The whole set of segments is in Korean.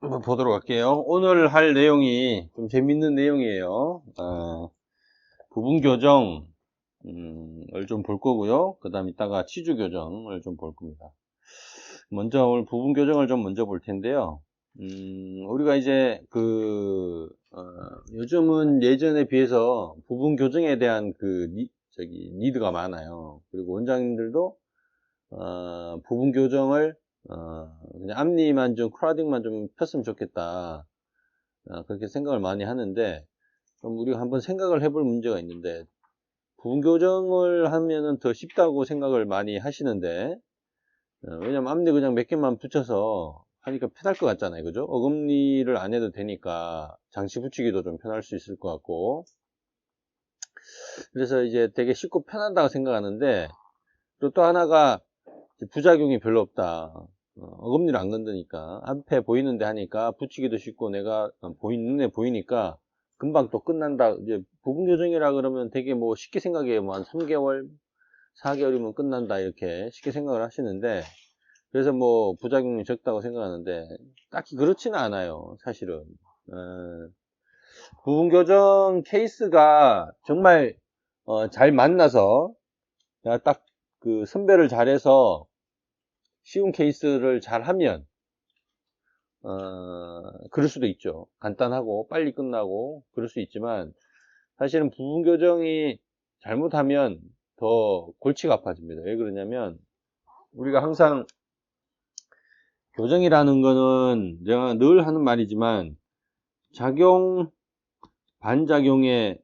한번 보도록 할게요. 오늘 할 내용이 좀 재밌는 내용이에요. 부분 교정을 좀 볼 거고요. 그 다음 이따가 치주 교정을 좀 볼 겁니다. 먼저 오늘 부분 교정을 좀 먼저 볼 텐데요. 우리가 이제 요즘은 예전에 비해서 부분 교정에 대한 니드가 많아요. 그리고 원장님들도 부분 교정을 그냥 앞니만 좀 크라딩만 좀 폈으면 좋겠다, 그렇게 생각을 많이 하는데, 그럼 우리가 한번 생각을 해볼 문제가 있는데, 부분 교정을 하면은 더 쉽다고 생각을 많이 하시는데, 왜냐면 앞니 그냥 몇 개만 붙여서 하니까 편할 것 같잖아요, 그죠? 어금니를 안 해도 되니까 장치 붙이기도 좀 편할 수 있을 것 같고, 그래서 이제 되게 쉽고 편하다고 생각하는데, 또 하나가 부작용이 별로 없다. 어금니를 안 건드니까 앞에 보이는데 하니까 붙이기도 쉽고, 내가 눈에 보이니까 금방 또 끝난다. 이제 부분 교정이라 그러면 되게 뭐 쉽게 생각해요. 뭐 한 3개월 4개월이면 끝난다, 이렇게 쉽게 생각을 하시는데, 그래서 뭐 부작용이 적다고 생각하는데 딱히 그렇지는 않아요, 사실은. 부분 교정 케이스가 정말 잘 만나서, 내가 딱 그 선별을 잘해서 쉬운 케이스를 잘 하면 그럴 수도 있죠. 간단하고 빨리 끝나고 그럴 수 있지만, 사실은 부분 교정이 잘못하면 더 골치가 아파집니다. 왜 그러냐면, 우리가 항상 교정이라는 거는 제가 늘 하는 말이지만, 작용 반작용의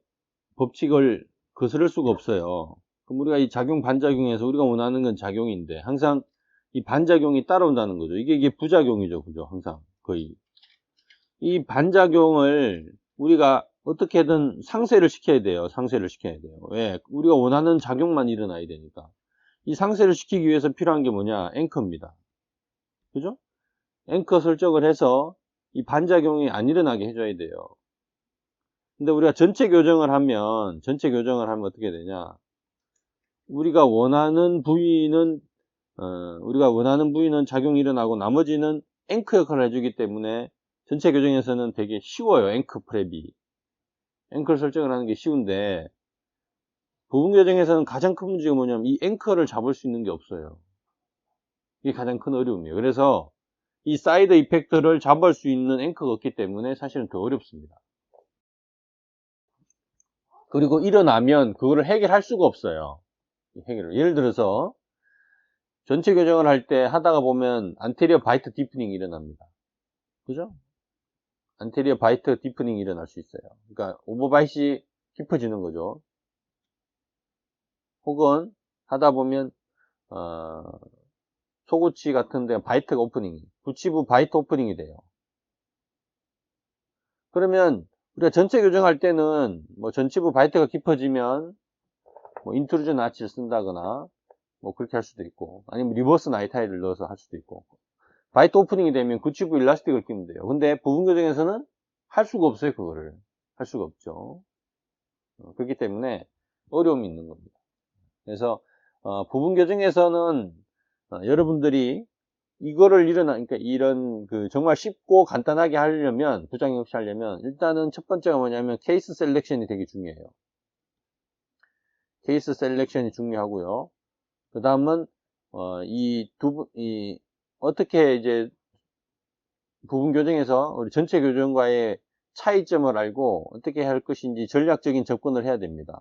법칙을 거스를 수가 없어요. 그럼 우리가 이 작용 반작용에서 우리가 원하는 건 작용인데, 항상 이 반작용이 따라온다는 거죠. 이게 부작용이죠, 그죠? 항상 거의 이 반작용을 우리가 어떻게든 상쇄를 시켜야 돼요. 상쇄를 시켜야 돼요. 왜? 우리가 원하는 작용만 일어나야 되니까. 이 상쇄를 시키기 위해서 필요한 게 뭐냐? 앵커입니다. 그죠? 앵커 설정을 해서 이 반작용이 안 일어나게 해줘야 돼요. 근데 우리가 전체 교정을 하면 어떻게 되냐? 우리가 원하는 부위는 작용이 일어나고, 나머지는 앵커 역할을 해주기 때문에 전체 교정에서는 되게 쉬워요. 앵커 프랩이. 앵커를 설정을 하는 게 쉬운데, 부분 교정에서는 가장 큰 문제가 뭐냐면 이 앵커를 잡을 수 있는 게 없어요. 이게 가장 큰 어려움이에요. 그래서 이 사이드 이펙터를 잡을 수 있는 앵커가 없기 때문에 사실은 더 어렵습니다. 그리고 일어나면 그거를 해결할 수가 없어요. 예를 들어서 전체 교정을 할 때 하다가 보면 안테리어 바이트 디프닝이 일어납니다. 그죠? 안테리어 바이트 디프닝이 일어날 수 있어요. 그러니까 오버바이트이 깊어지는 거죠. 혹은 하다 보면 소구치 같은 데 바이트가 오프닝이, 구치부 바이트 오프닝이 돼요. 그러면 우리가 전체 교정할 때는 뭐 전치부 바이트가 깊어지면 뭐 인트루전 아치를 쓴다거나 뭐 그렇게 할 수도 있고, 아니면 리버스 나이타이를 넣어서 할 수도 있고, 바이트 오프닝이 되면 구치부 일라스틱을 끼면 돼요. 근데 부분 교정에서는 할 수가 없어요. 그거를 할 수가 없죠. 그렇기 때문에 어려움이 있는 겁니다. 그래서 부분 교정에서는 여러분들이 그러니까 이런 정말 쉽고 간단하게 하려면, 부작용 없이 하려면, 일단은 첫 번째가 뭐냐면 케이스 셀렉션이 되게 중요해요. 케이스 셀렉션이 중요하고요. 그 다음은 어떻게 이제 부분 교정에서 우리 전체 교정과의 차이점을 알고 어떻게 할 것인지 전략적인 접근을 해야 됩니다.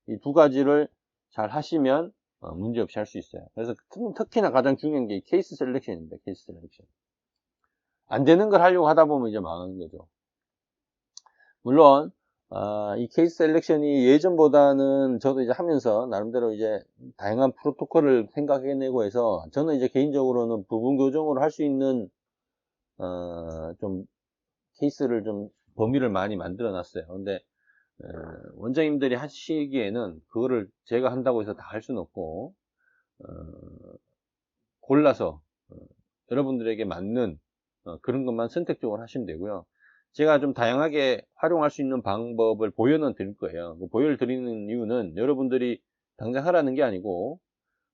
이 두 가지를 잘 하시면 문제없이 할 수 있어요. 그래서 특히나 가장 중요한 게 케이스 셀렉션입니다. 케이스 셀렉션. 안 되는 걸 하려고 하다 보면 이제 망하는 거죠. 물론 이 케이스 셀렉션이 예전보다는, 저도 이제 하면서 나름대로 이제 다양한 프로토콜을 생각해내고 해서, 저는 이제 개인적으로는 부분 교정으로 할 수 있는 좀 케이스를 좀 범위를 많이 만들어 놨어요. 근데 원장님들이 하시기에는 그거를 제가 한다고 해서 다 할 수는 없고, 골라서 여러분들에게 맞는 그런 것만 선택적으로 하시면 되고요. 제가 좀 다양하게 활용할 수 있는 방법을 보여는 드릴 거예요. 그 보여를 드리는 이유는 여러분들이 당장 하라는 게 아니고,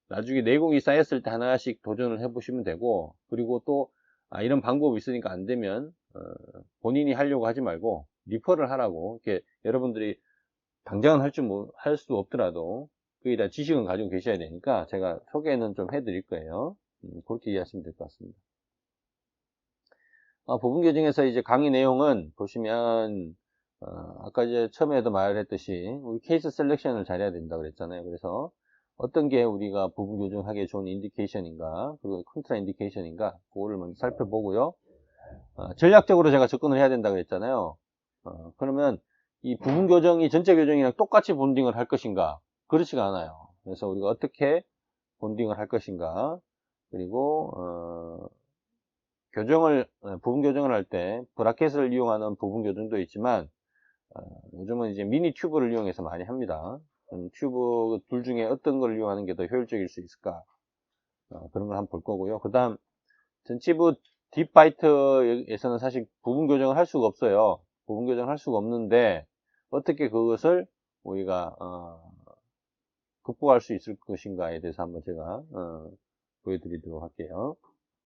나중에 내공이 쌓였을 때 하나씩 도전을 해보시면 되고, 그리고 또 이런 방법이 있으니까 안 되면 본인이 하려고 하지 말고 리퍼를 하라고. 이렇게 여러분들이 당장은 할 수 없더라도 그에 대한 지식은 가지고 계셔야 되니까 제가 소개는 좀 해드릴 거예요. 그렇게 이해하시면 될 것 같습니다. 부분 교정에서 이제 강의 내용은 보시면 아까 이제 처음에도 말했듯이 우리 케이스 셀렉션을 잘해야 된다고 그랬잖아요. 그래서 어떤 게 우리가 부분 교정하기에 좋은 인디케이션인가, 그리고 컨트라 인디케이션인가, 그거를 먼저 살펴보고요. 전략적으로 제가 접근을 해야 된다고 그랬잖아요. 그러면 이 부분 교정이 전체 교정이랑 똑같이 본딩을 할 것인가? 그렇지가 않아요. 그래서 우리가 어떻게 본딩을 할 것인가, 그리고 부분 교정을 할 때 브라켓을 이용하는 부분 교정도 있지만 요즘은 이제 미니 튜브를 이용해서 많이 합니다. 튜브 둘 중에 어떤 걸 이용하는 게 더 효율적일 수 있을까? 그런 걸 한번 볼 거고요. 그 다음 전치부 딥바이트에서는 사실 부분 교정을 할 수가 없어요. 부분 교정을 할 수가 없는데 어떻게 그것을 우리가 극복할 수 있을 것인가에 대해서 한번 제가 보여드리도록 할게요.